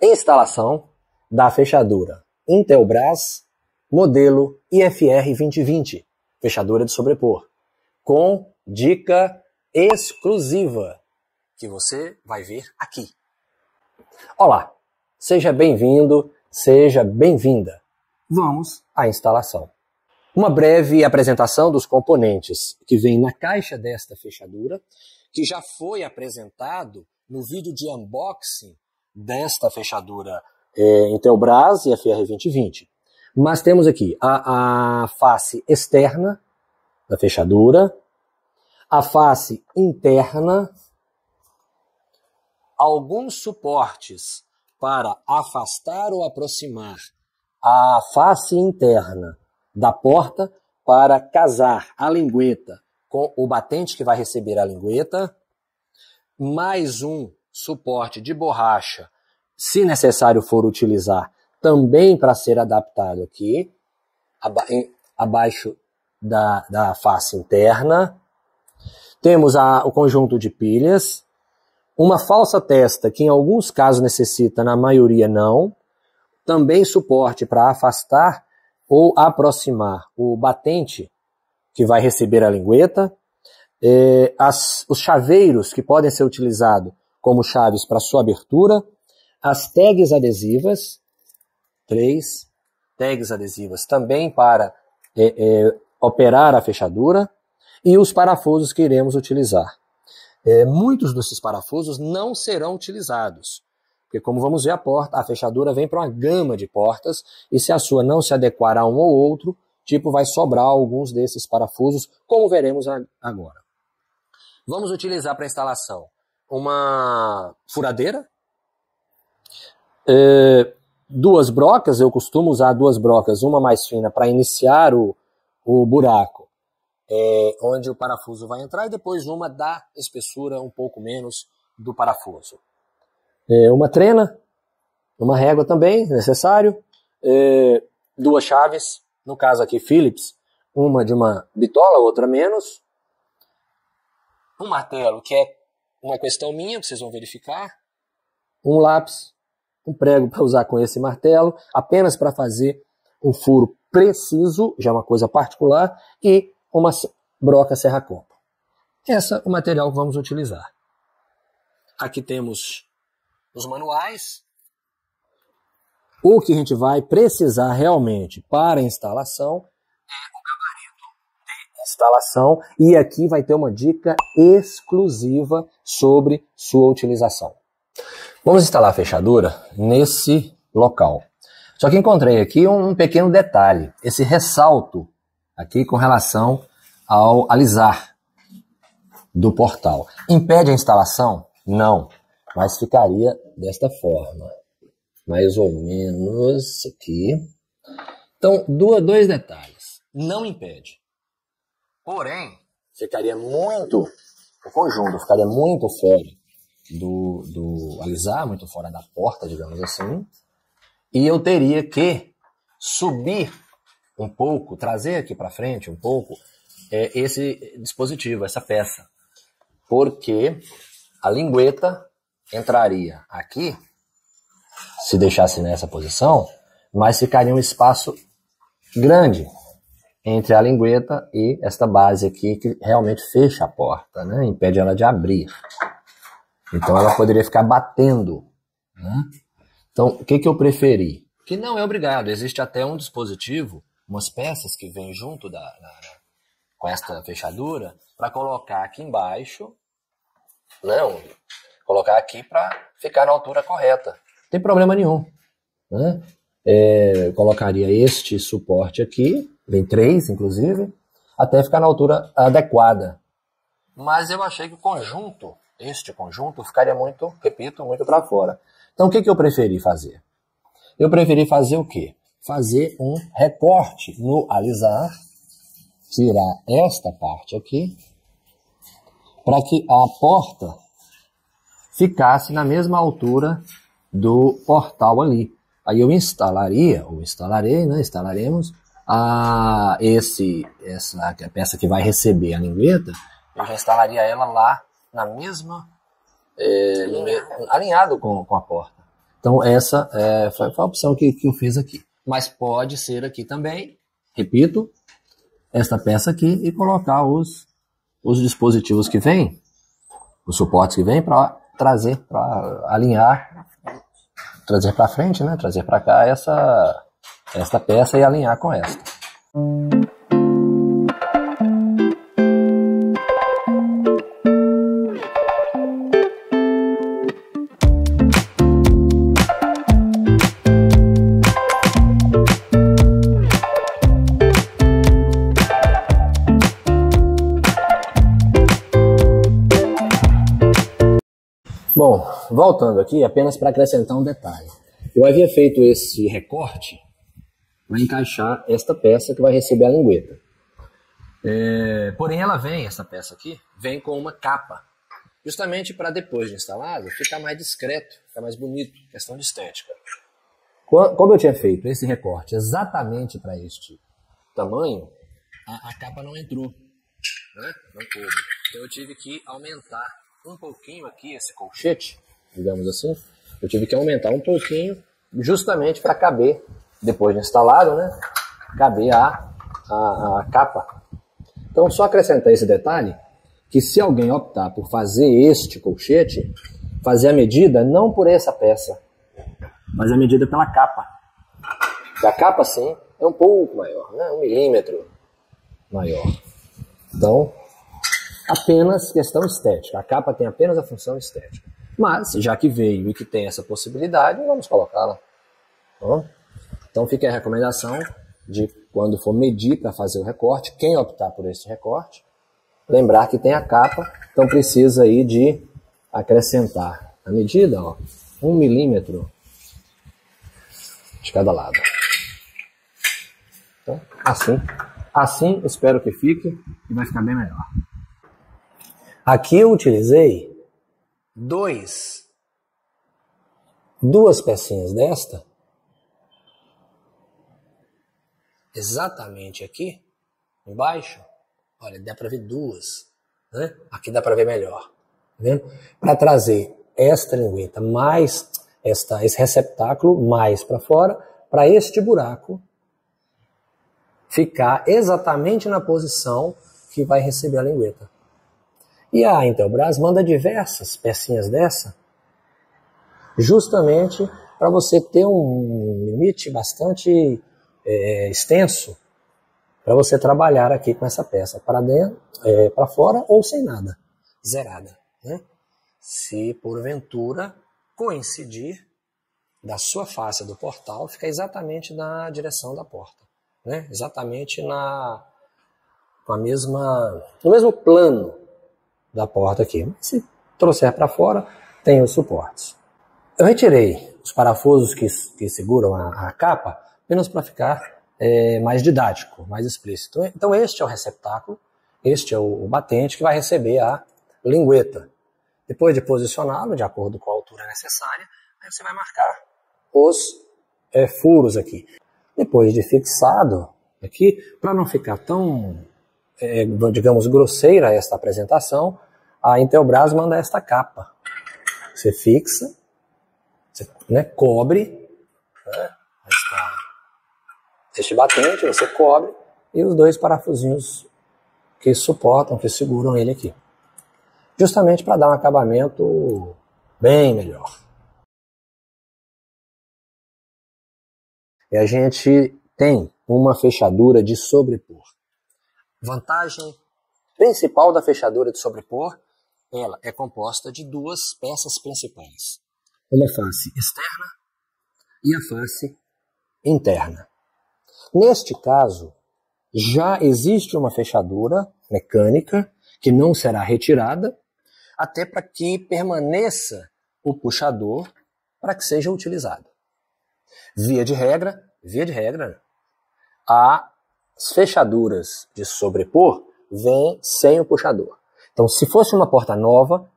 instalação da fechadura Intelbras modelo IFR 2020, fechadura de sobrepor, com dica exclusiva que você vai ver aqui. Olá, seja bem-vindo, seja bem-vinda. Vamos à instalação. Uma breve apresentação dos componentes que vem na caixa desta fechadura, que já foi apresentado no vídeo de unboxing desta fechadura Intelbras IFR 2020. Mas temos aqui a face externa da fechadura, a face interna, alguns suportes para afastar ou aproximar a face interna da porta para casar a lingueta com o batente que vai receber a lingueta, mais um suporte de borracha, se necessário for utilizar, também para ser adaptado aqui, abaixo da face interna. Temos o conjunto de pilhas, uma falsa testa que em alguns casos necessita, na maioria não, também suporte para afastar ou aproximar o batente que vai receber a lingueta, os chaveiros que podem ser utilizados como chaves para sua abertura, as tags adesivas, 3 tags adesivas também para operar a fechadura, e os parafusos que iremos utilizar. Muitos desses parafusos não serão utilizados, porque como vamos ver a fechadura vem para uma gama de portas, e se a sua não se adequar a um ou outro, vai sobrar alguns desses parafusos, como veremos agora. Vamos utilizar para a instalação uma furadeira, 2 brocas, eu costumo usar 2 brocas, uma mais fina para iniciar o buraco, onde o parafuso vai entrar, e depois uma da espessura um pouco menos do parafuso. Uma trena, uma régua também, necessário, 2 chaves, no caso aqui Phillips, uma de uma bitola, outra menos, um martelo, que é uma questão minha, que vocês vão verificar, um lápis, um prego para usar com esse martelo, apenas para fazer um furo preciso, já é uma coisa particular, e uma broca serra-copa. Esse é o material que vamos utilizar. Aqui temos os manuais. O que a gente vai precisar realmente para a instalação é o gabarito de instalação, e aqui vai ter uma dica exclusiva sobre sua utilização. Vamos instalar a fechadura nesse local. Só que encontrei aqui um pequeno detalhe, esse ressalto aqui com relação ao alisar do portal. Impede a instalação? Não, mas ficaria desta forma, mais ou menos aqui. Então, 2 detalhes, não impede, porém, ficaria muito, o conjunto ficaria muito fora do alisar, muito fora da porta, digamos assim, e eu teria que subir um pouco, trazer aqui para frente um pouco esse dispositivo, essa peça, porque a lingueta entraria aqui, se deixasse nessa posição, mas ficaria um espaço grande entre a lingueta e esta base aqui, que realmente fecha a porta, né? Impede ela de abrir. Então ela poderia ficar batendo, né? Então o que eu preferi? Que não é obrigado, existe até um dispositivo, umas peças que vêm junto com esta fechadura, para colocar aqui embaixo, não, colocar aqui para ficar na altura correta. Não tem problema nenhum, né? Colocaria este suporte aqui, vem 3 inclusive, até ficar na altura adequada. Mas eu achei que este conjunto ficaria muito, repito, muito para fora. Então o que eu preferi fazer? Eu preferi fazer o quê? Fazer um recorte no alisar, tirar esta parte aqui, para que a porta ficasse na mesma altura do portal ali. Aí eu instalaremos essa peça que vai receber a lingueta, eu já instalaria ela lá na mesma, alinhado com a porta. Então essa foi a opção que eu fiz aqui. Mas pode ser aqui também, repito, esta peça aqui e colocar os dispositivos que vêm, os suportes que vêm para trazer, para alinhar, trazer para frente, né? Trazer para cá esta peça e alinhar com esta. Bom, voltando aqui, apenas para acrescentar um detalhe. Eu havia feito esse recorte para encaixar esta peça que vai receber a lingueta. Porém, essa peça aqui, vem com uma capa. Justamente para depois de instalado, ficar mais discreto, ficar mais bonito, questão de estética. Como eu tinha feito esse recorte exatamente para este tamanho, a capa não entrou, né? Não coube. Então eu tive que aumentar um pouquinho aqui esse colchete, digamos assim. Eu tive que aumentar um pouquinho justamente para caber, depois de instalado, né? Caber a capa. Então só acrescentar esse detalhe, que se alguém optar por fazer este colchete, fazer a medida não por essa peça, mas a medida pela capa. A capa sim é um pouco maior, né? 1 milímetro maior. Então apenas questão estética. A capa tem apenas a função estética. Mas, já que veio e que tem essa possibilidade, vamos colocá-la. Então fica a recomendação de quando for medir para fazer o recorte, quem optar por esse recorte, lembrar que tem a capa, então precisa aí de acrescentar a medida, 1 milímetro de cada lado. Então, assim espero que fique e vai ficar bem melhor. Aqui eu utilizei duas pecinhas desta, exatamente aqui embaixo. Olha, dá para ver duas, né? Aqui dá para ver melhor, tá vendo? Para trazer esta lingueta mais esse receptáculo mais para fora, para este buraco ficar exatamente na posição que vai receber a lingueta. E a Intelbras manda diversas pecinhas dessa, justamente para você ter um limite bastante extenso, para você trabalhar aqui com essa peça, para dentro, para fora ou sem nada, zerada, né? Se porventura coincidir da sua face do portal, fica exatamente na direção da porta, né? Exatamente no mesmo plano da porta aqui. Se trouxer para fora, tem os suportes. Eu retirei os parafusos que seguram a capa, apenas para ficar mais didático, mais explícito. Então este é o receptáculo, este é o batente que vai receber a lingueta. Depois de posicioná-lo, de acordo com a altura necessária, aí você vai marcar os furos aqui. Depois de fixado aqui, para não ficar tão digamos, grosseira esta apresentação, a Intelbras manda esta capa. Você fixa, você, cobre, né, este batente, você cobre, e os dois parafusinhos que suportam, que seguram ele aqui. Justamente para dar um acabamento bem melhor. E a gente tem uma fechadura de sobrepor. Vantagem principal da fechadura de sobrepor, ela é composta de duas peças principais. Uma face externa e a face interna. Neste caso, já existe uma fechadura mecânica que não será retirada, até para que permaneça o puxador para que seja utilizado. Via de regra, as fechaduras de sobrepor vêm sem o puxador. Então, se fosse uma porta nova,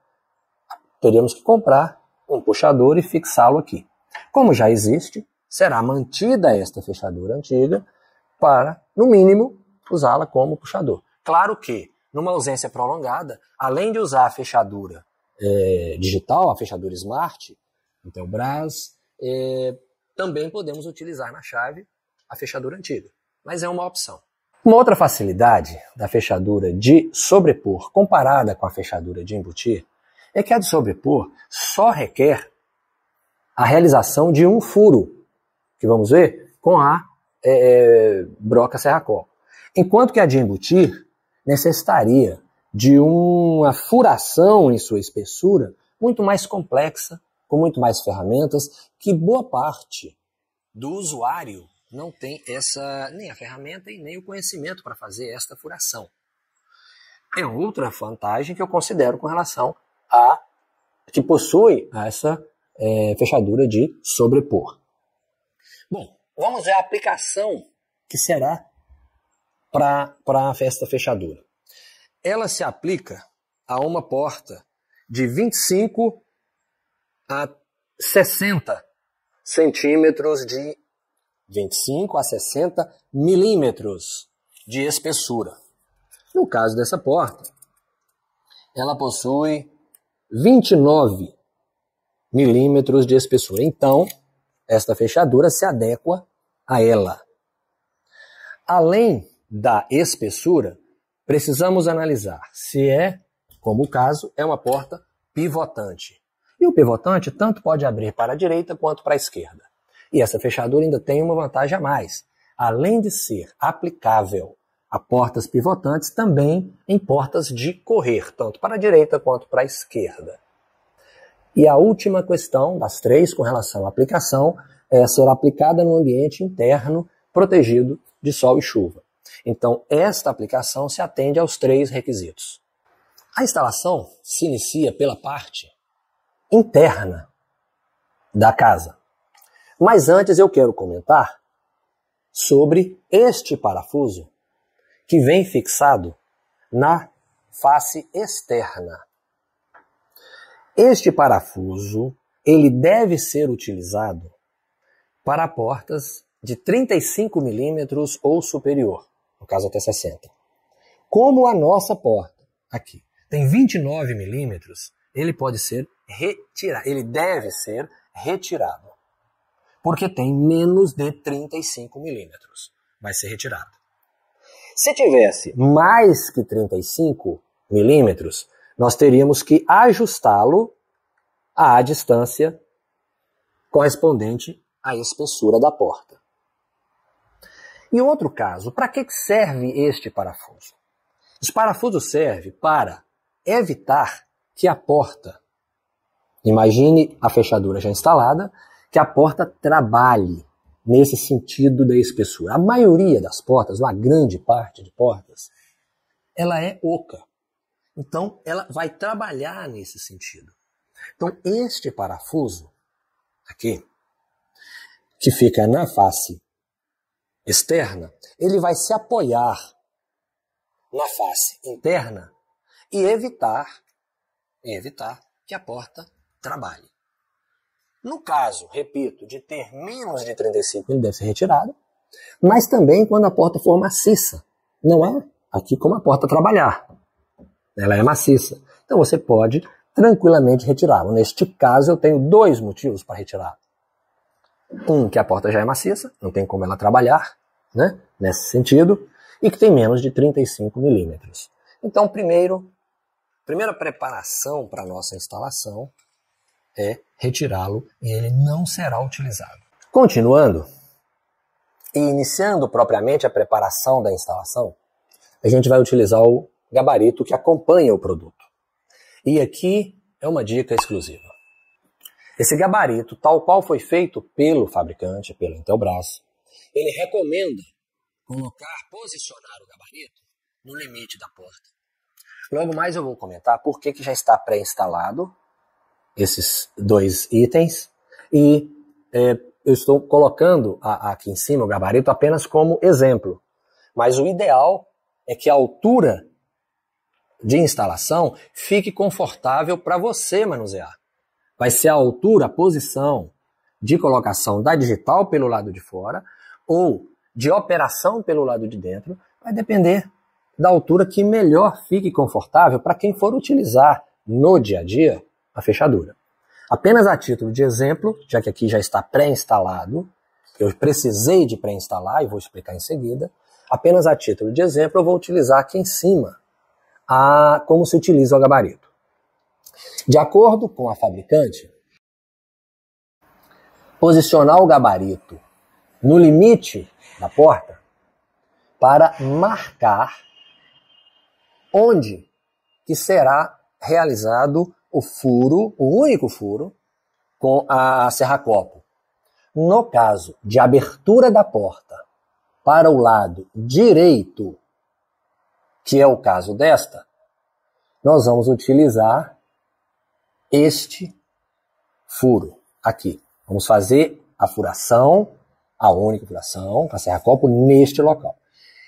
teríamos que comprar um puxador e fixá-lo aqui. Como já existe, será mantida esta fechadura antiga para, no mínimo, usá-la como puxador. Claro que, numa ausência prolongada, além de usar a fechadura digital, a fechadura Smart, Intelbras, também podemos utilizar na chave a fechadura antiga, mas é uma opção. Uma outra facilidade da fechadura de sobrepor comparada com a fechadura de embutir é que a de sobrepor só requer a realização de um furo, que vamos ver com a broca serracol. Enquanto que a de embutir necessitaria de uma furação em sua espessura muito mais complexa, com muito mais ferramentas, que boa parte do usuário não tem nem a ferramenta e nem o conhecimento para fazer esta furação. É outra vantagem que eu considero com relação a que possui essa fechadura de sobrepor. Bom, vamos ver a aplicação que será para esta fechadura. Ela se aplica a uma porta de 25 a 60 centímetros de 25 a 60 milímetros de espessura. No caso dessa porta, ela possui 29 milímetros de espessura. Então, esta fechadura se adequa a ela. Além da espessura, precisamos analisar se como o caso, é uma porta pivotante. E o pivotante tanto pode abrir para a direita quanto para a esquerda. E essa fechadura ainda tem uma vantagem a mais. Além de ser aplicável a portas pivotantes, também em portas de correr, tanto para a direita quanto para a esquerda. E a última questão das três com relação à aplicação é ser aplicada no ambiente interno protegido de sol e chuva. Então, esta aplicação se atende aos três requisitos. A instalação se inicia pela parte interna da casa. Mas antes eu quero comentar sobre este parafuso que vem fixado na face externa. Este parafuso, ele deve ser utilizado para portas de 35 milímetros ou superior, no caso até 60. Como a nossa porta aqui tem 29 milímetros, ele pode ser retirado, ele deve ser retirado, porque tem menos de 35 milímetros, vai ser retirado. Se tivesse mais que 35 milímetros, nós teríamos que ajustá-lo à distância correspondente à espessura da porta. E outro caso, para que serve este parafuso? Esse parafuso serve para evitar que a porta, imagine a fechadura já instalada, que a porta trabalhe nesse sentido da espessura. A maioria das portas, uma grande parte de portas, ela é oca. Então, ela vai trabalhar nesse sentido. Então, este parafuso aqui, que fica na face externa, ele vai se apoiar na face interna e evitar que a porta trabalhe. No caso, repito, de ter menos de 35, ele deve ser retirado, mas também quando a porta for maciça. Não é aqui como a porta trabalhar. Ela é maciça. Então você pode tranquilamente retirá-lo. Neste caso, eu tenho dois motivos para retirar. Um, que a porta já é maciça, não tem como ela trabalhar, né, nesse sentido, e que tem menos de 35 milímetros. Então, primeira preparação para a nossa instalação é retirá-lo e ele não será utilizado. Continuando e iniciando propriamente a preparação da instalação, a gente vai utilizar o gabarito que acompanha o produto. E aqui é uma dica exclusiva. Esse gabarito, tal qual foi feito pelo fabricante, pela Intelbras, ele recomenda posicionar o gabarito no limite da porta. Logo mais eu vou comentar por que já está pré-instalado esses dois itens e eu estou colocando aqui em cima o gabarito apenas como exemplo. Mas o ideal é que a altura de instalação fique confortável para você manusear. Vai ser a altura, a posição de colocação da digital pelo lado de fora ou de operação pelo lado de dentro, vai depender da altura que melhor fique confortável para quem for utilizar no dia a dia a fechadura. Apenas a título de exemplo, já que aqui já está pré-instalado, eu precisei de pré-instalar e vou explicar em seguida, apenas a título de exemplo eu vou utilizar aqui em cima como se utiliza o gabarito. De acordo com a fabricante, posicionar o gabarito no limite da porta para marcar onde que será realizado o furo, o único furo, com a serra-copo. No caso de abertura da porta para o lado direito, que é o caso desta, nós vamos utilizar este furo aqui. Vamos fazer a furação, a única furação, com a serra-copo neste local.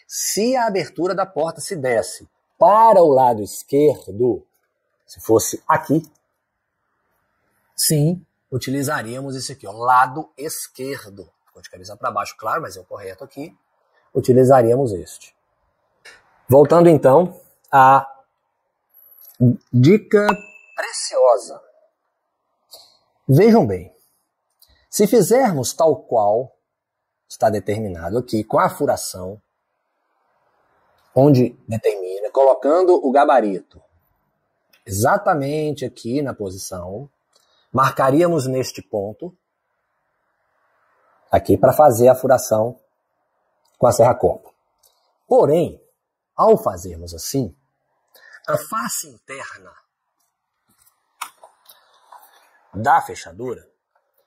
Se a abertura da porta se desse para o lado esquerdo, se fosse aqui, sim, utilizaríamos esse aqui, o lado esquerdo. Ficou de cabeça para baixo, claro, mas é o correto aqui. Utilizaríamos este. Voltando então à dica preciosa. Vejam bem, se fizermos tal qual está determinado aqui, com a furação, onde determina, colocando o gabarito exatamente aqui na posição, marcaríamos neste ponto, aqui, para fazer a furação com a serra-copo. Porém, ao fazermos assim, a face interna da fechadura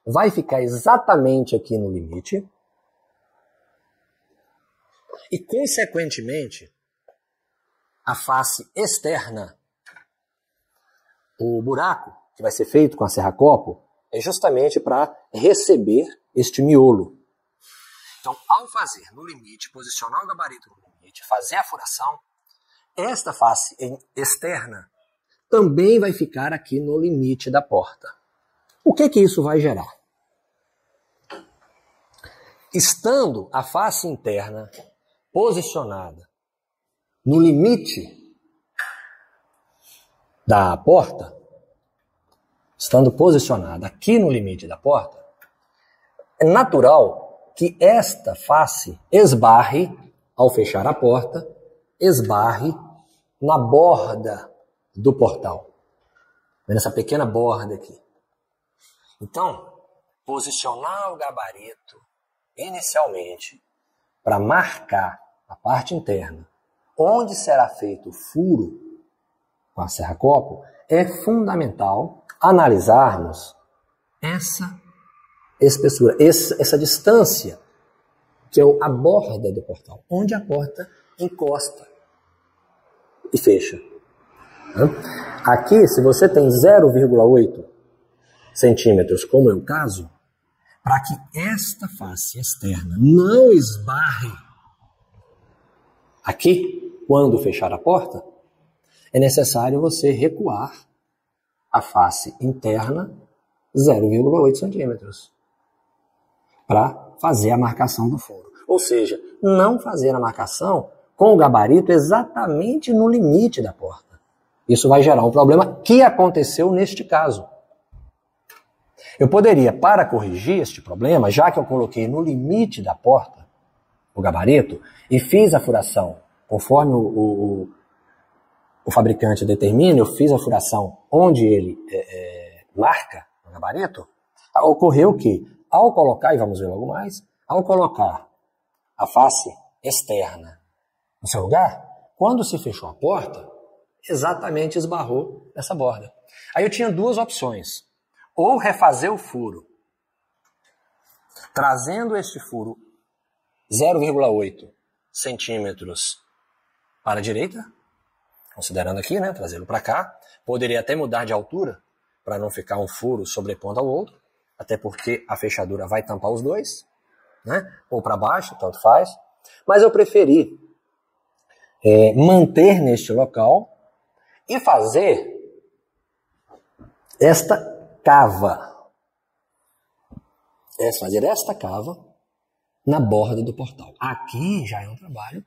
vai ficar exatamente aqui no limite e, consequentemente, a face externa, o buraco que vai ser feito com a serra-copo, é justamente para receber este miolo. Então, ao fazer no limite, posicionar o gabarito no limite, fazer a furação, esta face externa também vai ficar aqui no limite da porta. O que isso vai gerar? Estando a face interna posicionada no limite da porta, estando posicionada aqui no limite da porta, é natural que esta face esbarre, ao fechar a porta, esbarre na borda do portal. Nessa pequena borda aqui. Então, posicionar o gabarito inicialmente para marcar a parte interna onde será feito o furo com a serra-copo, é fundamental analisarmos essa espessura, essa distância, que é a borda do portal, onde a porta encosta e fecha. Aqui, se você tem 0,8 centímetros, como é o caso, para que esta face externa não esbarre aqui, quando fechar a porta, é necessário você recuar a face interna 0,8 centímetros para fazer a marcação do furo. Ou seja, não fazer a marcação com o gabarito exatamente no limite da porta. Isso vai gerar um problema que aconteceu neste caso. Eu poderia, para corrigir este problema, já que eu coloquei no limite da porta o gabarito e fiz a furação conforme o fabricante determina, eu fiz a furação onde ele marca o gabarito, ocorreu que, ao colocar, e vamos ver logo mais, ao colocar a face externa no seu lugar, quando se fechou a porta, exatamente esbarrou nessa borda. Aí eu tinha duas opções. Ou refazer o furo, trazendo este furo 0,8 centímetros para a direita, considerando aqui, né, trazê-lo para cá. Poderia até mudar de altura, para não ficar um furo sobrepondo ao outro, até porque a fechadura vai tampar os dois, né, ou para baixo, tanto faz. Mas eu preferi manter neste local e fazer esta cava. Fazer esta cava na borda do portal. Aqui já é um trabalho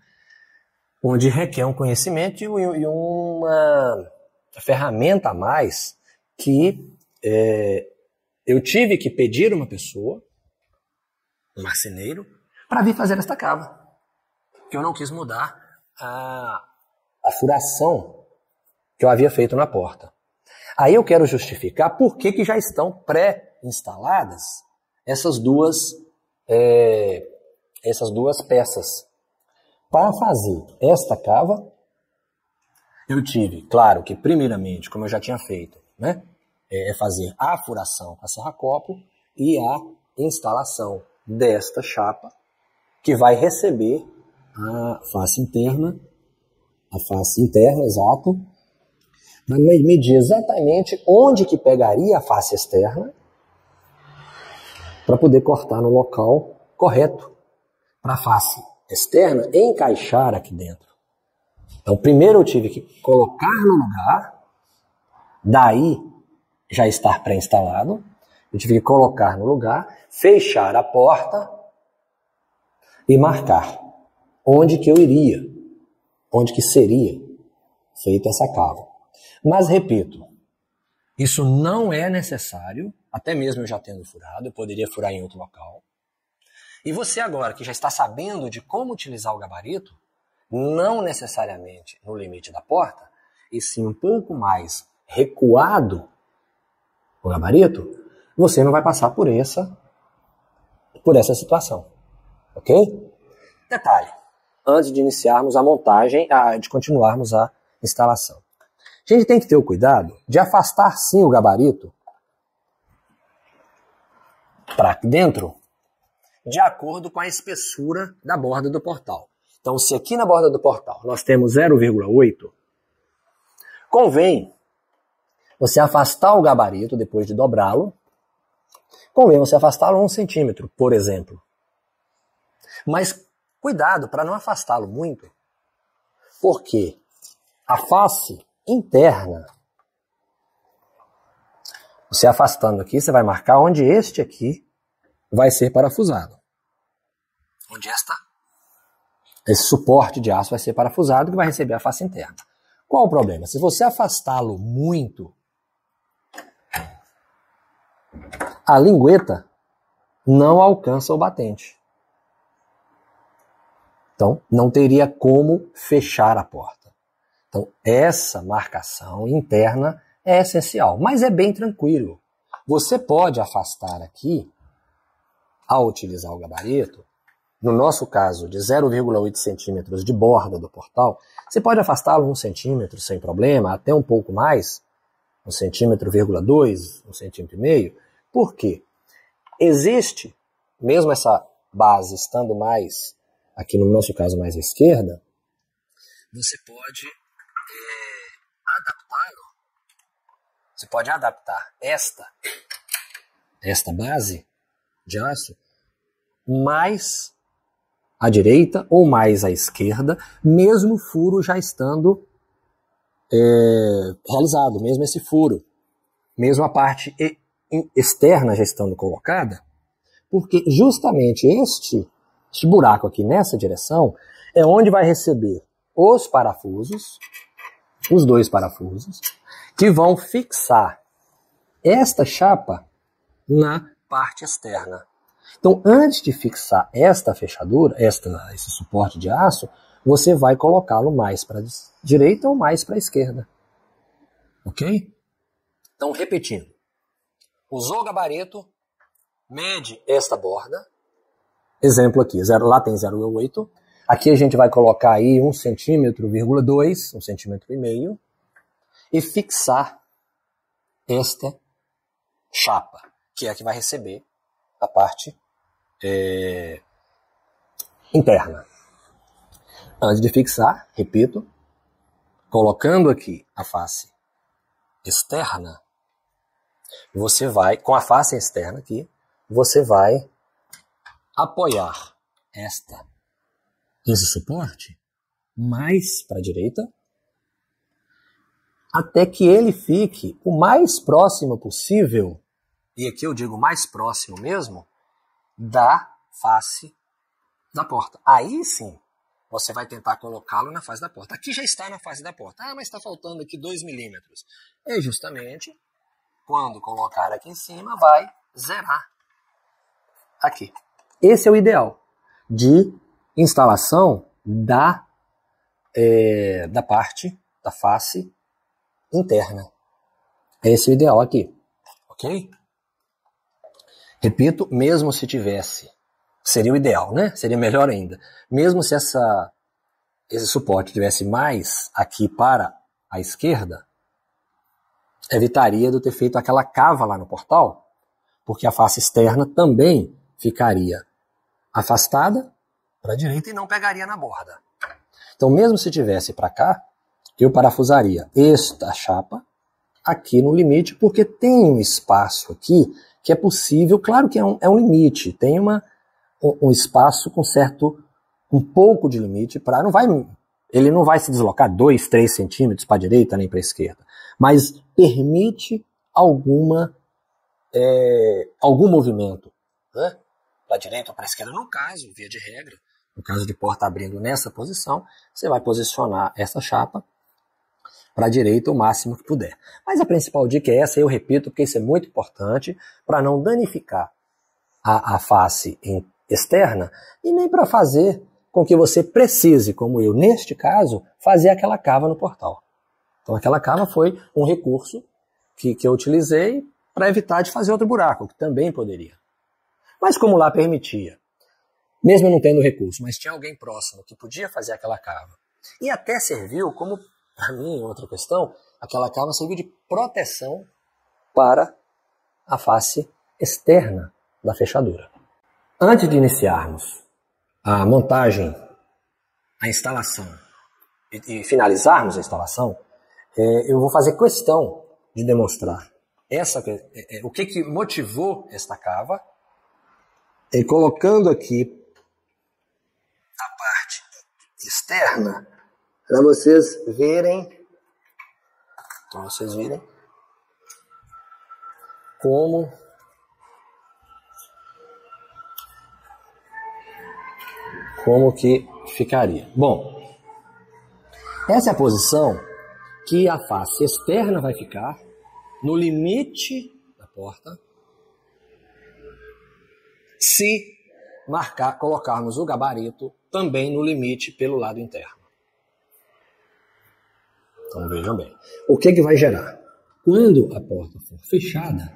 onde requer um conhecimento e uma ferramenta a mais que eu tive que pedir uma pessoa, um marceneiro, para vir fazer esta cava. Porque eu não quis mudar a furação que eu havia feito na porta. Aí eu quero justificar por que já estão pré-instaladas essas duas peças. Para fazer esta cava, eu tive, claro que primeiramente, como eu já tinha feito, né, fazer a furação com a serra-copo e a instalação desta chapa, que vai receber a face interna, exato, para medir exatamente onde que pegaria a face externa, para poder cortar no local correto, para a face externa encaixar aqui dentro. Então, primeiro eu tive que colocar no lugar, daí já estar pré-instalado, eu tive que colocar no lugar, fechar a porta e marcar onde que eu iria, onde que seria feita essa cava. Mas, repito, isso não é necessário, até mesmo eu já tendo furado, eu poderia furar em outro local. E você agora, que já está sabendo de como utilizar o gabarito, não necessariamente no limite da porta, e sim um pouco mais recuado o gabarito, você não vai passar por essa situação. Ok? Detalhe, antes de iniciarmos a montagem, de continuarmos a instalação. A gente tem que ter o cuidado de afastar sim o gabarito para dentro, de acordo com a espessura da borda do portal. Então, se aqui na borda do portal nós temos 0,8, convém você afastar o gabarito depois de dobrá-lo, convém você afastá-lo 1 centímetro, por exemplo. Mas cuidado para não afastá-lo muito, porque a face interna, você afastando aqui, você vai marcar onde este aqui vai ser parafusado. Onde esse suporte de aço vai ser parafusado, que vai receber a face interna. Qual o problema? Se você afastá-lo muito, a lingueta não alcança o batente. Então, não teria como fechar a porta. Então, essa marcação interna é essencial, mas é bem tranquilo. Você pode afastar aqui, ao utilizar o gabarito, no nosso caso de 0,8 centímetros de borda do portal, você pode afastá-lo 1 centímetro sem problema, até um pouco mais, 1,2 centímetro, 1,5 centímetro. Por quê? Existe, mesmo essa base estando mais, aqui no nosso caso mais à esquerda, você pode adaptar esta base de aço mais à direita ou mais à esquerda, mesmo o furo já estando realizado, mesmo esse furo, mesmo a parte externa já estando colocada, porque justamente este buraco aqui nessa direção é onde vai receber os parafusos, os 2 parafusos, que vão fixar esta chapa na parte externa. Então, antes de fixar esta fechadura, esse suporte de aço, você vai colocá-lo mais para a direita ou mais para a esquerda. Ok? Então, repetindo. Usou o gabarito, mede esta borda. Exemplo aqui, lá tem 0,8. Aqui a gente vai colocar aí 1,2 centímetro, 1,5 centímetro, e fixar esta chapa, que é a que vai receber a parte interna. Antes de fixar, repito, colocando aqui a face externa, você vai, com a face externa aqui, você vai apoiar esse suporte mais para a direita, até que ele fique o mais próximo possível, e aqui eu digo mais próximo mesmo, da face da porta. Aí sim, você vai tentar colocá-lo na face da porta. Aqui já está na face da porta. Ah, mas está faltando aqui 2 milímetros. É justamente quando colocar aqui em cima, vai zerar aqui. Esse é o ideal de instalação da parte, da face interna. Esse é o ideal aqui, ok? Repito, mesmo se tivesse, seria o ideal, né? Seria melhor ainda. Mesmo se esse suporte tivesse mais aqui para a esquerda, evitaria de eu ter feito aquela cava lá no portal, porque a face externa também ficaria afastada para a direita e não pegaria na borda. Então, mesmo se tivesse para cá, eu parafusaria esta chapa aqui no limite, porque tem um espaço aqui que é possível, claro que é um limite, tem um espaço com um pouco de limite para ele não vai se deslocar 2, 3 centímetros para a direita nem para a esquerda, mas permite algum movimento, né? Para a direita ou para a esquerda, no caso, via de regra, no caso de porta abrindo nessa posição, você vai posicionar essa chapa para a direita o máximo que puder. Mas a principal dica é essa, eu repito, porque isso é muito importante para não danificar a face externa e nem para fazer com que você precise, como eu, neste caso, fazer aquela cava no portal. Então aquela cava foi um recurso que eu utilizei para evitar de fazer outro buraco, que também poderia. Mas como lá permitia, mesmo não tendo recurso, mas tinha alguém próximo que podia fazer aquela cava. E até serviu como, para mim, outra questão, aquela cava serviu de proteção para a face externa da fechadura. Antes de iniciarmos a montagem, a instalação e finalizarmos a instalação, eu vou fazer questão de demonstrar o que motivou esta cava, colocando aqui a parte externa para vocês verem, como que ficaria. Bom, essa é a posição que a face externa vai ficar no limite da porta se colocarmos o gabarito também no limite pelo lado interno. Então vejam bem. O que vai gerar? Quando a porta for fechada,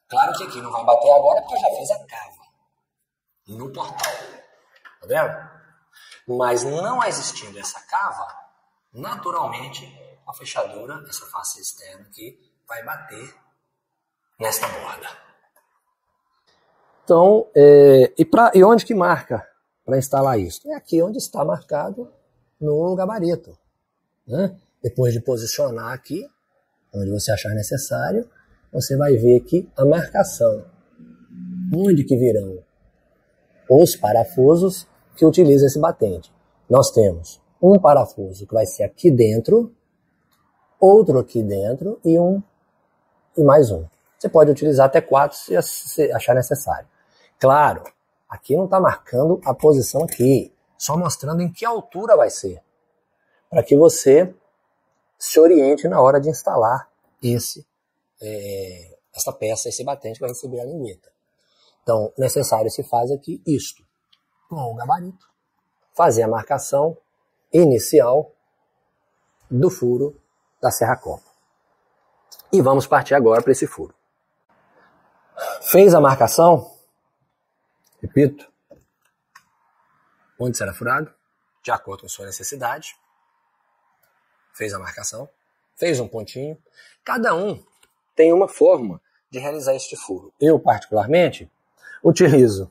claro que aqui não vai bater agora porque eu já fiz a cava no portal. Tá vendo? Mas não existindo essa cava, naturalmente a fechadura, essa face externa aqui, vai bater nesta borda. Então, e onde que marca para instalar isso? É aqui onde está marcado no gabarito, né? Depois de posicionar aqui, onde você achar necessário, você vai ver aqui a marcação. Onde que virão os parafusos que utilizam esse batente. Nós temos um parafuso que vai ser aqui dentro, outro aqui dentro e mais um. Você pode utilizar até 4 se achar necessário. Claro, aqui não está marcando a posição aqui, só mostrando em que altura vai ser, para que você se oriente na hora de instalar essa peça, esse batente que vai receber a lingueta. Então, necessário se faz aqui isto, com o gabarito, fazer a marcação inicial do furo da serra-copa. E vamos partir agora para esse furo. Fez a marcação, repito, onde será furado, de acordo com sua necessidade. Fez a marcação, fez um pontinho. Cada um tem uma forma de realizar este furo. Eu, particularmente, utilizo,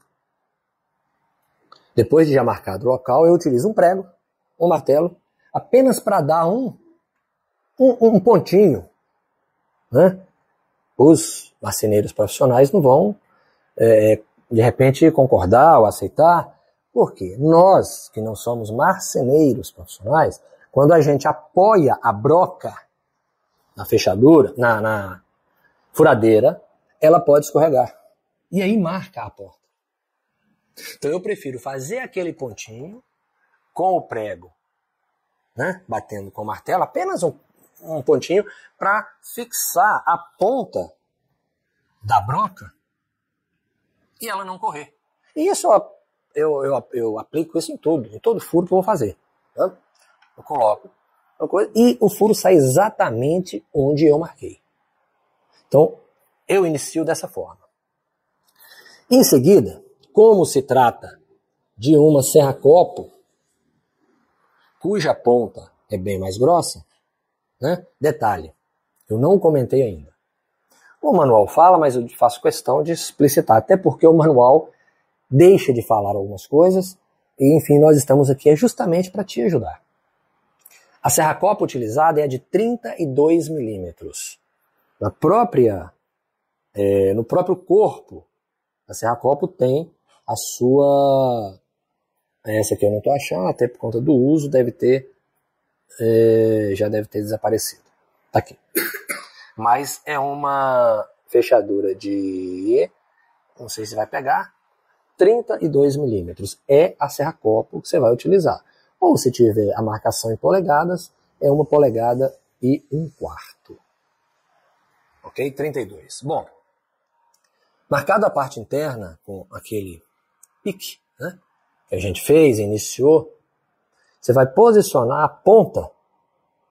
depois de já marcado o local, eu utilizo um prego, um martelo, apenas para dar um pontinho, né? Os marceneiros profissionais não vão, de repente, concordar ou aceitar, porque nós, que não somos marceneiros profissionais, quando a gente apoia a broca na fechadura, na furadeira, ela pode escorregar. E aí marca a porta. Então eu prefiro fazer aquele pontinho com o prego, né, batendo com o martelo, apenas um pontinho, para fixar a ponta da broca e ela não correr. E isso eu aplico isso em todo furo que eu vou fazer. Tá? Eu coloco uma coisa e o furo sai exatamente onde eu marquei. Então, eu inicio dessa forma. Em seguida, como se trata de uma serra-copo, cuja ponta é bem mais grossa, né? Detalhe, eu não comentei ainda. O manual fala, mas eu faço questão de explicitar, até porque o manual deixa de falar algumas coisas, e enfim, nós estamos aqui justamente para te ajudar. A serra-copo utilizada é de 32 milímetros. No próprio corpo, a serra-copo tem a sua... Essa aqui eu não estou achando, até por conta do uso, já deve ter desaparecido. Tá aqui. Mas é uma fechadura de... não sei se vai pegar... 32 milímetros. É a serra-copo que você vai utilizar. Ou se tiver a marcação em polegadas, é 1 polegada e 1/4. Ok? 32. Bom, marcado a parte interna com aquele pique, né, que a gente fez, iniciou, você vai posicionar a ponta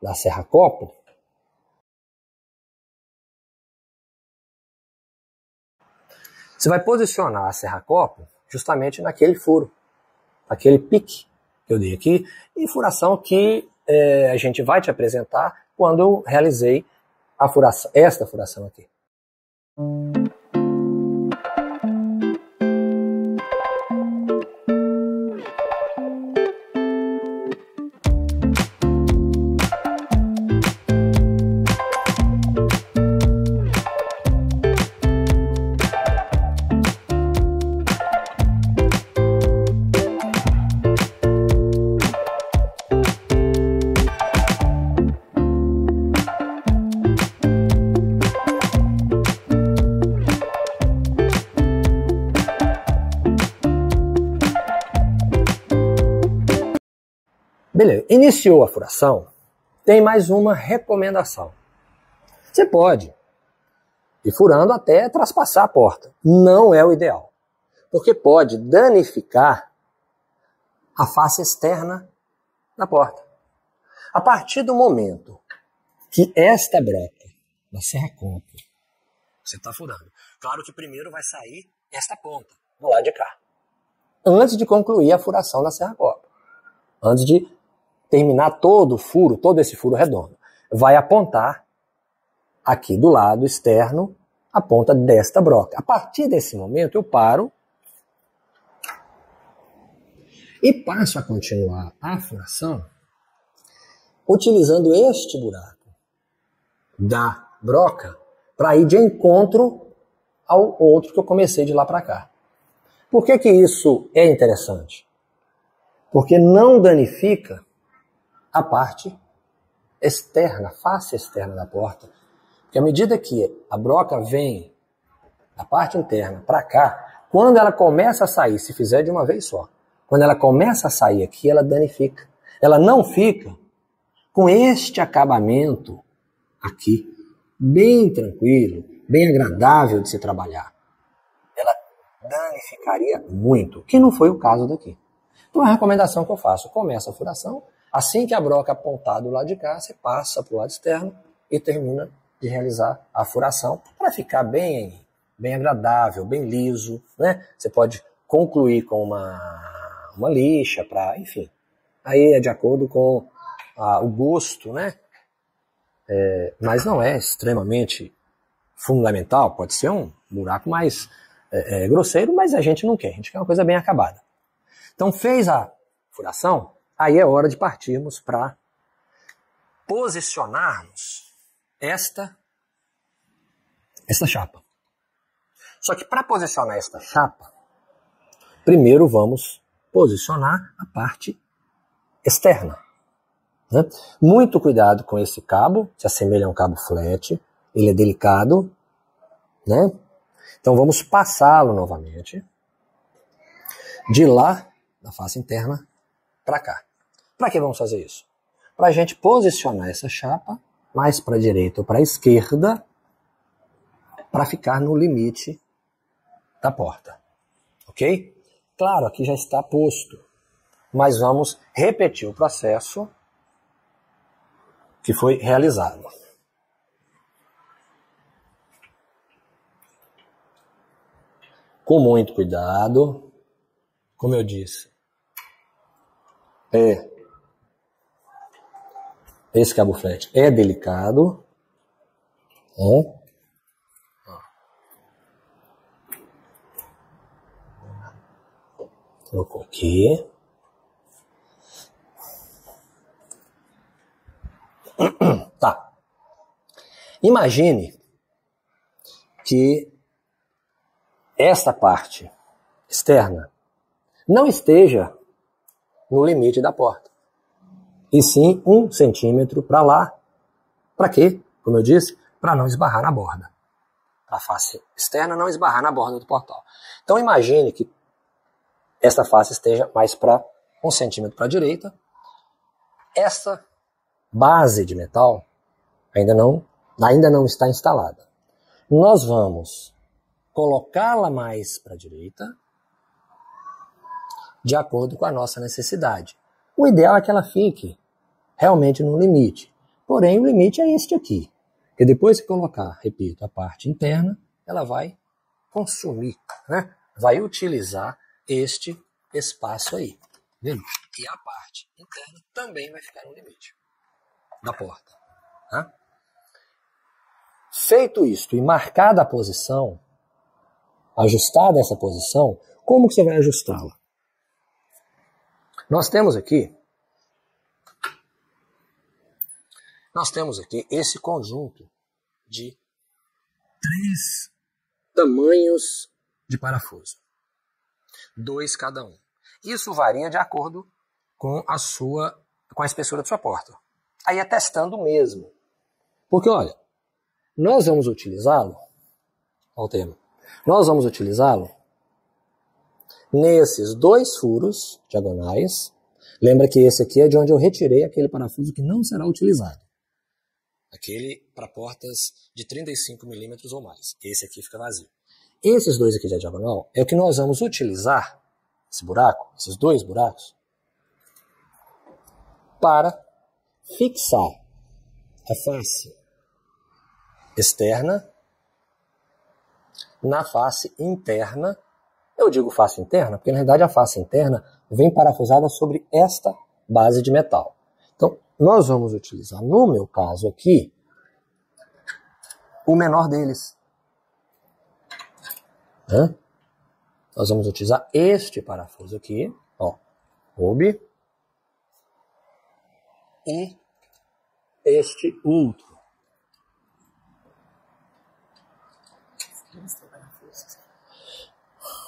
da serra-copo justamente naquele furo, aquele pique que eu dei aqui, e furação que a gente vai te apresentar quando eu realizei esta furação aqui. Beleza, iniciou a furação, tem mais uma recomendação. Você pode ir furando até traspassar a porta. Não é o ideal, porque pode danificar a face externa da porta. A partir do momento que esta broca da serra-copo você está furando, claro que primeiro vai sair esta ponta do lado de cá, antes de concluir a furação da serra-copo, antes de terminar todo esse furo redondo, vai apontar aqui do lado externo a ponta desta broca. A partir desse momento eu paro e passo a continuar a furação utilizando este buraco da broca para ir de encontro ao outro que eu comecei de lá para cá. Por que que isso é interessante? Porque não danifica a parte externa, a face externa da porta. Porque à medida que a broca vem da parte interna para cá, quando ela começa a sair, se fizer de uma vez só, quando ela começa a sair aqui, ela danifica. Ela não fica com este acabamento aqui, bem tranquilo, bem agradável de se trabalhar. Ela danificaria muito, que não foi o caso daqui. Então a recomendação que eu faço, começa a furação, assim que a broca apontar do lado de cá, você passa para o lado externo e termina de realizar a furação para ficar bem agradável, bem liso, né? Você pode concluir com uma lixa, enfim. Aí é de acordo com o gosto, né? Mas não é extremamente fundamental, pode ser um buraco mais grosseiro, mas a gente não quer, a gente quer uma coisa bem acabada. Então fez a furação, aí é hora de partirmos para posicionarmos esta chapa. Só que para posicionar esta chapa, primeiro vamos posicionar a parte externa. Né? Muito cuidado com esse cabo, se assemelha a um cabo flat, ele é delicado, né? Então vamos passá-lo novamente de lá, da face interna, para cá. Para que vamos fazer isso? Para a gente posicionar essa chapa mais para a direita ou para a esquerda, para ficar no limite da porta. Ok? Claro, aqui já está posto, mas vamos repetir o processo que foi realizado. Com muito cuidado, como eu disse, esse cabo flat é delicado, Colocou aqui. Tá. Imagine que esta parte externa não esteja no limite da porta, e sim 1 centímetro para lá. Para quê? Como eu disse, para não esbarrar na borda. A face externa não esbarrar na borda do portal. Então imagine que esta face esteja mais para 1 centímetro para a direita. Essa base de metal ainda não está instalada. Nós vamos colocá-la mais para a direita, de acordo com a nossa necessidade. O ideal é que ela fique realmente no limite. Porém, o limite é este aqui. Porque depois que colocar, repito, a parte interna, ela vai consumir, né? Vai utilizar este espaço aí. Vendo? E a parte interna também vai ficar no limite da porta. Tá? Feito isto e marcada a posição, ajustada essa posição, como que você vai ajustá-la? Nós temos aqui esse conjunto de 3 tamanhos de parafuso. 2 cada um. Isso varia de acordo com a espessura da sua porta. Aí é testando mesmo. Porque, olha, nós vamos utilizá-lo, olha o termo, nós vamos utilizá-lo nesses 2 furos diagonais. Lembra que esse aqui é de onde eu retirei aquele parafuso que não será utilizado. Aquele para portas de 35 milímetros ou mais. Esse aqui fica vazio. Esses 2 aqui da diagonal é o que nós vamos utilizar, esse buraco, esses 2 buracos, para fixar a face externa na face interna. Eu digo face interna porque, na verdade, a face interna vem parafusada sobre esta base de metal. Então, nós vamos utilizar, no meu caso aqui, o menor deles. Nós vamos utilizar este parafuso aqui, ó, OB, e este outro.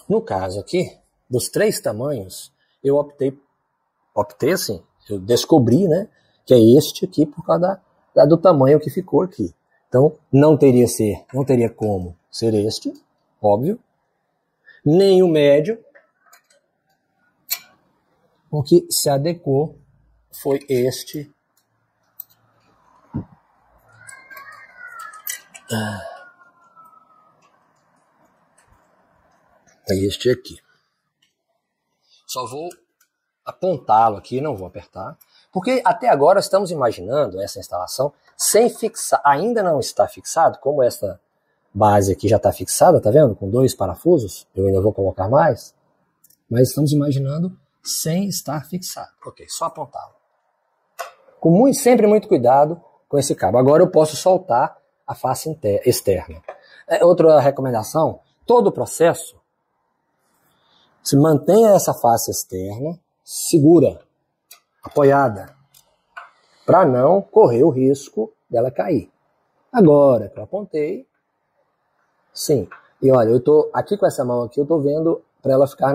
No caso aqui, dos 3 tamanhos, eu optei assim, eu descobri, né, que é este aqui por causa do tamanho que ficou aqui. Então, não teria como ser este, óbvio, nem o médio. O que se adequou foi este. Este aqui. Só vou apontá-lo aqui, não vou apertar. Porque até agora estamos imaginando essa instalação sem fixar. Ainda não está fixado, como essa base aqui já está fixada, tá vendo? Com 2 parafusos. Eu ainda vou colocar mais. Mas estamos imaginando sem estar fixado. Ok, só apontá-lo. Com sempre muito cuidado com esse cabo. Agora eu posso soltar a face externa. Outra recomendação, todo o processo, se mantenha essa face externa segura, apoiada, para não correr o risco dela cair. Agora que eu apontei, sim. E olha, eu tô aqui com essa mão aqui, eu tô vendo para ela ficar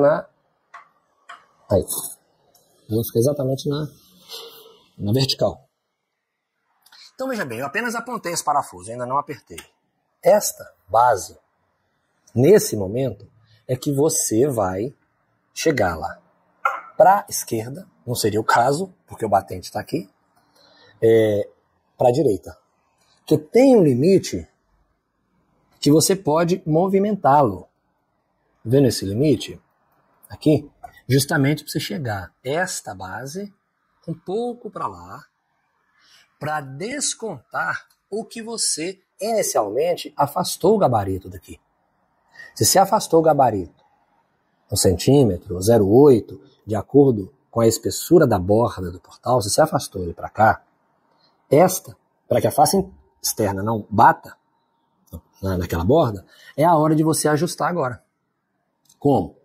aí. Ela fica exatamente na vertical. Então veja bem, eu apenas apontei esse parafuso, ainda não apertei. Esta base, nesse momento, é que você vai chegar lá. Para a esquerda, não seria o caso, porque o batente está aqui, para a direita. Porque tem um limite que você pode movimentá-lo. Vendo esse limite? Aqui, justamente para você chegar esta base um pouco para lá, para descontar o que você inicialmente afastou o gabarito daqui. Se você afastou o gabarito 1 centímetro, 0,8, de acordo com a espessura da borda do portal, se você afastou ele para cá, para que a face externa não bata naquela borda, é a hora de você ajustar agora. Como?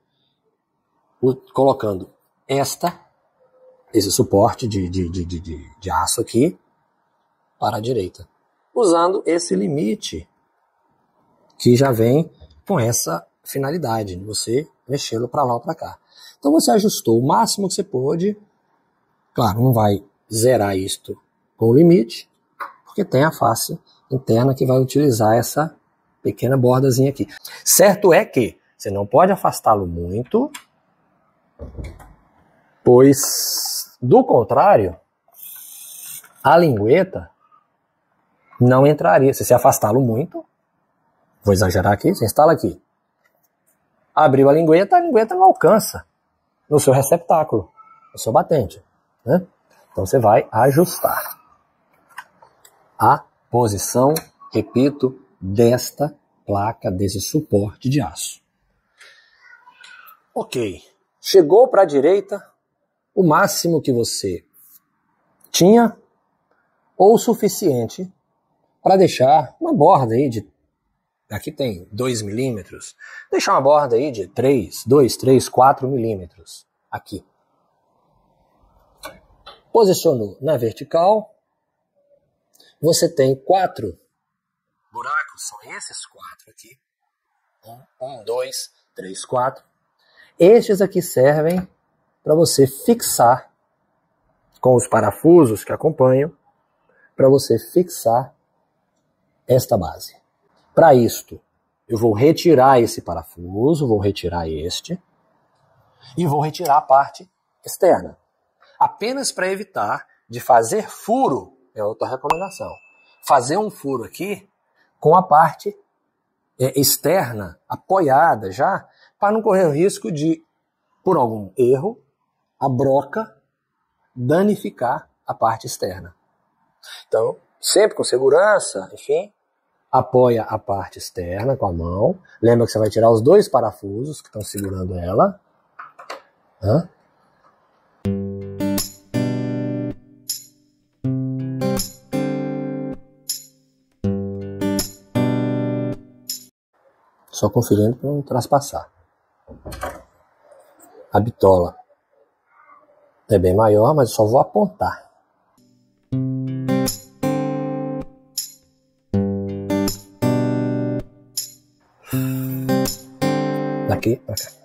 Colocando esse suporte de aço aqui para a direita. Usando esse limite que já vem com essa finalidade, de você mexê-lo para lá ou para cá. Então você ajustou o máximo que você pôde. Claro, não vai zerar isto com o limite, porque tem a face interna que vai utilizar essa pequena bordazinha aqui. Certo é que você não pode afastá-lo muito, pois, do contrário, a lingueta não entraria. Se você afastá-lo muito, vou exagerar aqui, você instala aqui. Abriu a lingueta não alcança no seu receptáculo, no seu batente, né? Então você vai ajustar a posição, repito, desta placa, desse suporte de aço. Ok, chegou para a direita o máximo que você tinha ou o suficiente para deixar uma borda aí de, aqui tem 2 milímetros, deixar uma borda aí de 2, 3, 4 milímetros aqui. Posicionou na vertical, você tem 4 buracos, são esses 4 aqui. 1, 2, 3, 4. Estes aqui servem para você fixar, com os parafusos que acompanham, para você fixar esta base. Para isto, eu vou retirar esse parafuso, vou retirar este, e vou retirar a parte externa. Apenas para evitar de fazer furo, é outra recomendação. Fazer um furo aqui com a parte externa apoiada já, para não correr o risco de, por algum erro, a broca danificar a parte externa. Então, sempre com segurança, enfim, apoia a parte externa com a mão. Lembra que você vai tirar os 2 parafusos que estão segurando ela. Só conferindo para não traspassar. A bitola é bem maior, mas eu só vou apontar. Daqui para cá.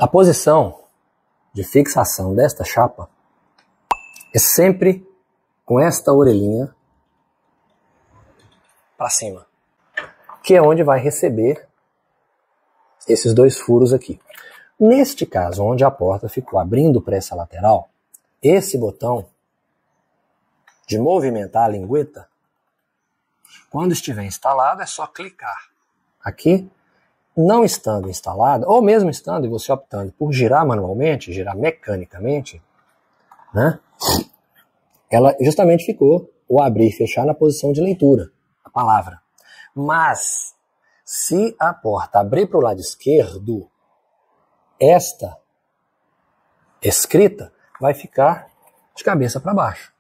A posição de fixação desta chapa é sempre com esta orelhinha para cima, que é onde vai receber esses 2 furos aqui. Neste caso, onde a porta ficou abrindo para essa lateral, esse botão de movimentar a lingueta, quando estiver instalado, é só clicar aqui. Não estando instalada, ou mesmo estando e você optando por girar manualmente, girar mecanicamente, né? Ela justamente ficou o abrir e fechar na posição de leitura, a palavra. Mas, se a porta abrir para o lado esquerdo, esta escrita vai ficar de cabeça para baixo.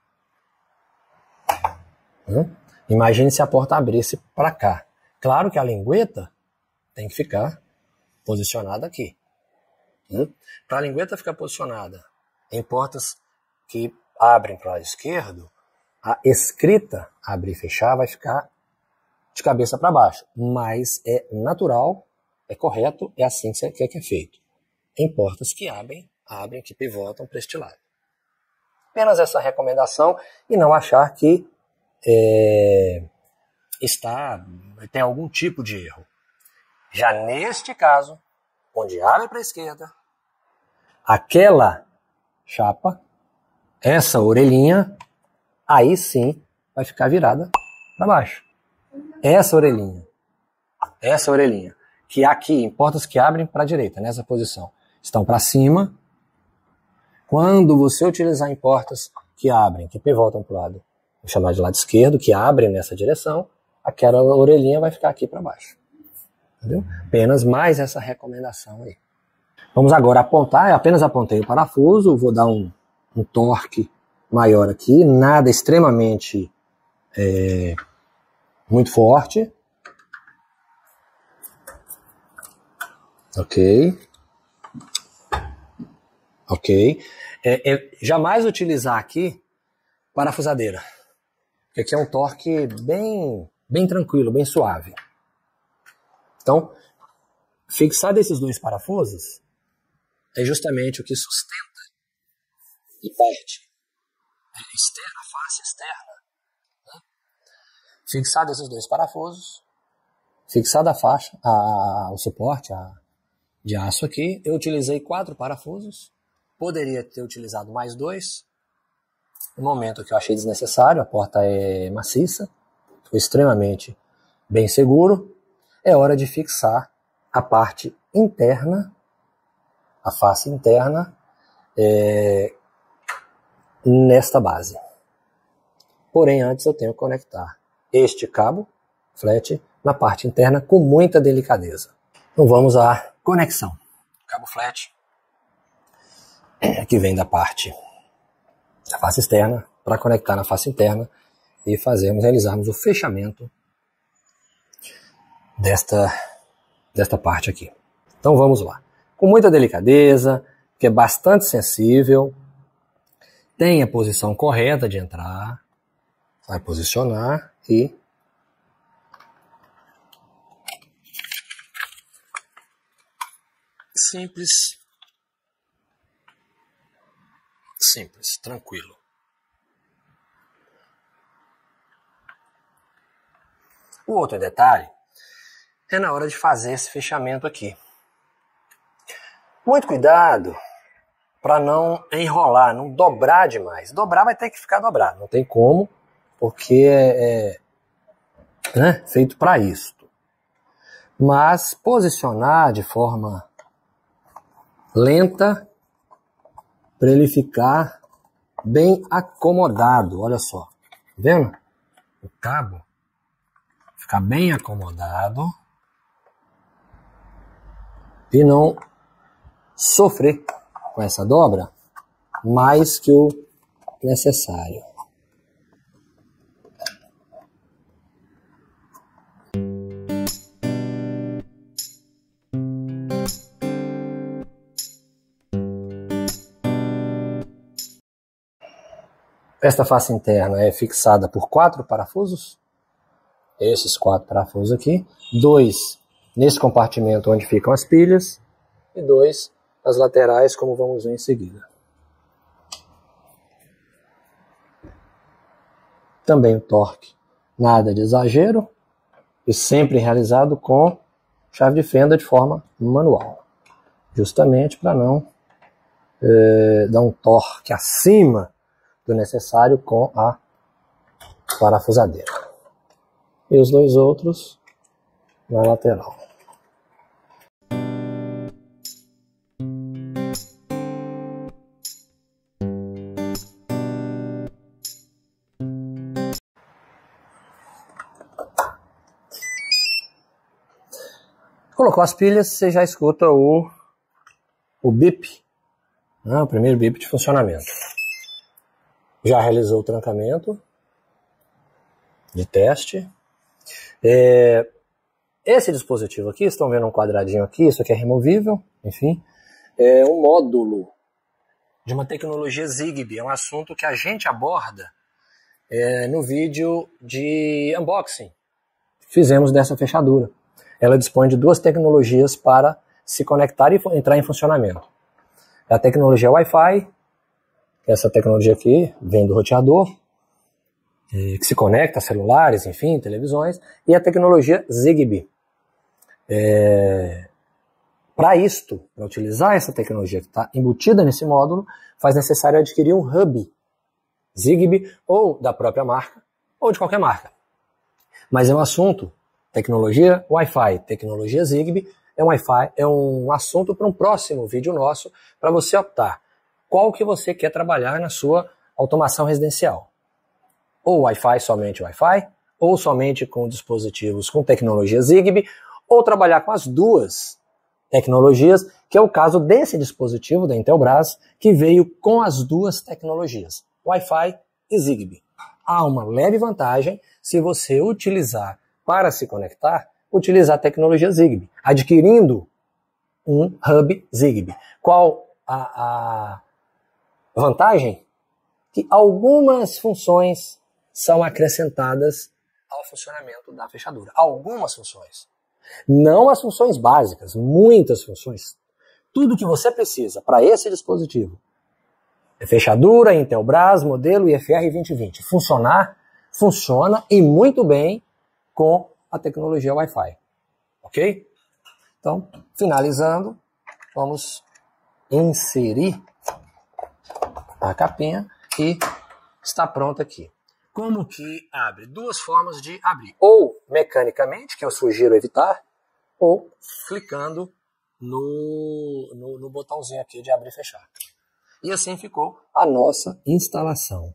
Imagine se a porta abrisse para cá. Claro que a lingueta tem que ficar posicionada aqui. Para a lingueta ficar posicionada em portas que abrem para o lado esquerdo, a escrita abrir e fechar vai ficar de cabeça para baixo. Mas é natural, é correto, é assim que é feito. Em portas que abrem abrem, que pivotam para este lado. Apenas essa recomendação e não achar que tem algum tipo de erro. Já neste caso, onde abre para a esquerda, aquela chapa, essa orelhinha, aí sim vai ficar virada para baixo. Essa orelhinha, que aqui, em portas que abrem para a direita, nessa posição, estão para cima. Quando você utilizar em portas que abrem, que pivotam para o lado, vou chamar de lado esquerdo, que abrem nessa direção, aquela orelhinha vai ficar aqui para baixo. Entendeu? Apenas mais essa recomendação aí. Vamos agora apontar, eu apenas apontei o parafuso, vou dar um torque maior aqui, nada extremamente muito forte. Ok. Jamais utilizar aqui parafusadeira. Porque aqui é um torque bem tranquilo, bem suave. Então, fixar desses dois parafusos é justamente o que sustenta e parte externa, a face externa. Né? Fixar desses dois parafusos, fixada a faixa, o suporte de aço aqui, eu utilizei 4 parafusos. Poderia ter utilizado mais 2. No momento que eu achei desnecessário, a porta é maciça, foi extremamente bem seguro. É hora de fixar a parte interna, a face interna, nesta base. Porém, antes eu tenho que conectar este cabo flat na parte interna com muita delicadeza. Então vamos à conexão. Cabo flat, que vem da parte da face externa, para conectar na face interna e realizarmos o fechamento desta parte aqui. Então vamos lá. Com muita delicadeza, que é bastante sensível, tem a posição correta de entrar, vai posicionar e simples, tranquilo. O outro detalhe é na hora de fazer esse fechamento aqui. Muito cuidado para não enrolar, não dobrar demais. Dobrar vai ter que ficar dobrado, não tem como, porque é feito para isto. Mas posicionar de forma lenta para ele ficar bem acomodado. Olha só, tá vendo? O cabo ficar bem acomodado e não sofrer com essa dobra mais que o necessário. Esta face interna é fixada por 4 parafusos. Esses 4 parafusos aqui. 2 nesse compartimento onde ficam as pilhas. E 2 nas laterais, como vamos ver em seguida. Também o torque, nada de exagero. E sempre realizado com chave de fenda de forma manual. Justamente para não dar um torque acima do necessário com a parafusadeira. E os 2 outros na lateral. Colocou as pilhas, você já escuta o bip, né? O primeiro bip de funcionamento. Já realizou o trancamento de teste. Esse dispositivo aqui, estão vendo um quadradinho aqui, isso aqui é removível, enfim. É um módulo de uma tecnologia Zigbee, é um assunto que a gente aborda no vídeo de unboxing que fizemos dessa fechadura. Ela dispõe de 2 tecnologias para se conectar e entrar em funcionamento. A tecnologia Wi-Fi, essa tecnologia aqui vem do roteador, que se conecta a celulares, enfim, televisões, e a tecnologia Zigbee. Para isto, para utilizar essa tecnologia que está embutida nesse módulo, faz necessário adquirir um hub Zigbee, ou da própria marca, ou de qualquer marca. Mas é um assunto, tecnologia Wi-Fi, tecnologia Zigbee, é um assunto para um próximo vídeo nosso, para você optar qual que você quer trabalhar na sua automação residencial. Ou Wi-Fi, somente Wi-Fi, ou somente com dispositivos com tecnologia Zigbee, ou trabalhar com as duas tecnologias, que é o caso desse dispositivo da Intelbras, que veio com as duas tecnologias, Wi-Fi e Zigbee. Há uma leve vantagem se você utilizar para se conectar, utilizar a tecnologia Zigbee, adquirindo um hub Zigbee. Qual a vantagem? Que algumas funções são acrescentadas ao funcionamento da fechadura. Algumas funções. Não as funções básicas, muitas funções. Tudo que você precisa para esse dispositivo. Fechadura, Intelbras, modelo IFR 2020. Funciona e muito bem com a tecnologia Wi-Fi. Ok? Então, finalizando, vamos inserir a capinha e está pronta aqui. Como que abre? Duas formas de abrir. Ou mecanicamente, que eu sugiro evitar, ou clicando no botãozinho aqui de abrir e fechar. E assim ficou a nossa instalação.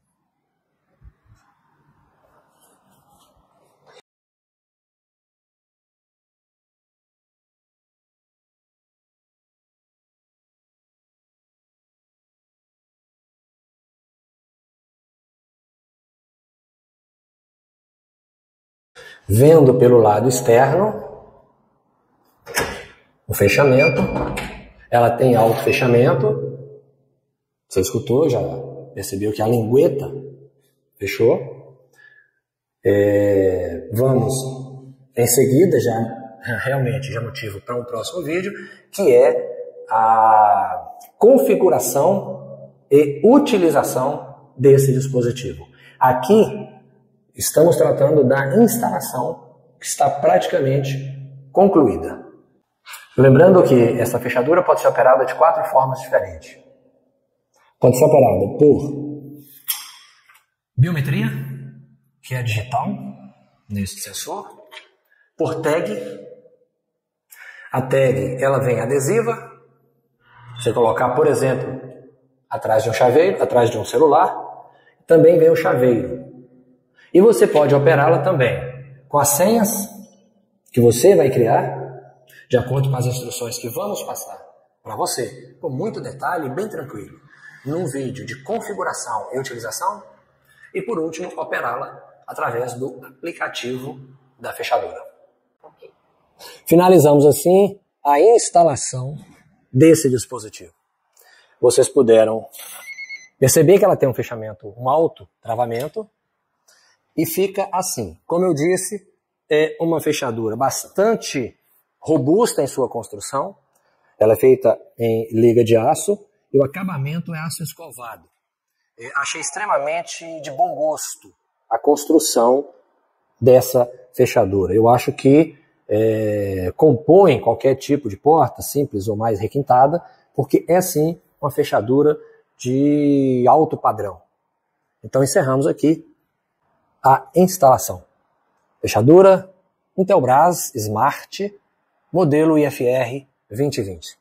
Vendo pelo lado externo, o fechamento, ela tem alto fechamento, você escutou, já percebeu que a lingueta fechou. Vamos em seguida, realmente já motivo para um próximo vídeo, que é a configuração e utilização desse dispositivo. Aqui estamos tratando da instalação que está praticamente concluída. Lembrando que essa fechadura pode ser operada de 4 formas diferentes. Pode ser operada por biometria, que é digital, nesse sensor, por tag. A tag ela vem adesiva. Você colocar, por exemplo, atrás de um chaveiro, atrás de um celular, também vem o chaveiro. E você pode operá-la também com as senhas que você vai criar, de acordo com as instruções que vamos passar para você, com muito detalhe e bem tranquilo, num vídeo de configuração e utilização, e por último, operá-la através do aplicativo da fechadura. Okay. Finalizamos assim a instalação desse dispositivo. Vocês puderam perceber que ela tem um fechamento, um alto travamento, e fica assim. Como eu disse, é uma fechadura bastante robusta em sua construção. Ela é feita em liga de aço e o acabamento é aço escovado. Achei extremamente de bom gosto a construção dessa fechadura. Eu acho que compõe qualquer tipo de porta, simples ou mais requintada, porque é sim uma fechadura de alto padrão. Então encerramos aqui a instalação. Fechadura Intelbras Smart, modelo IFR 2020.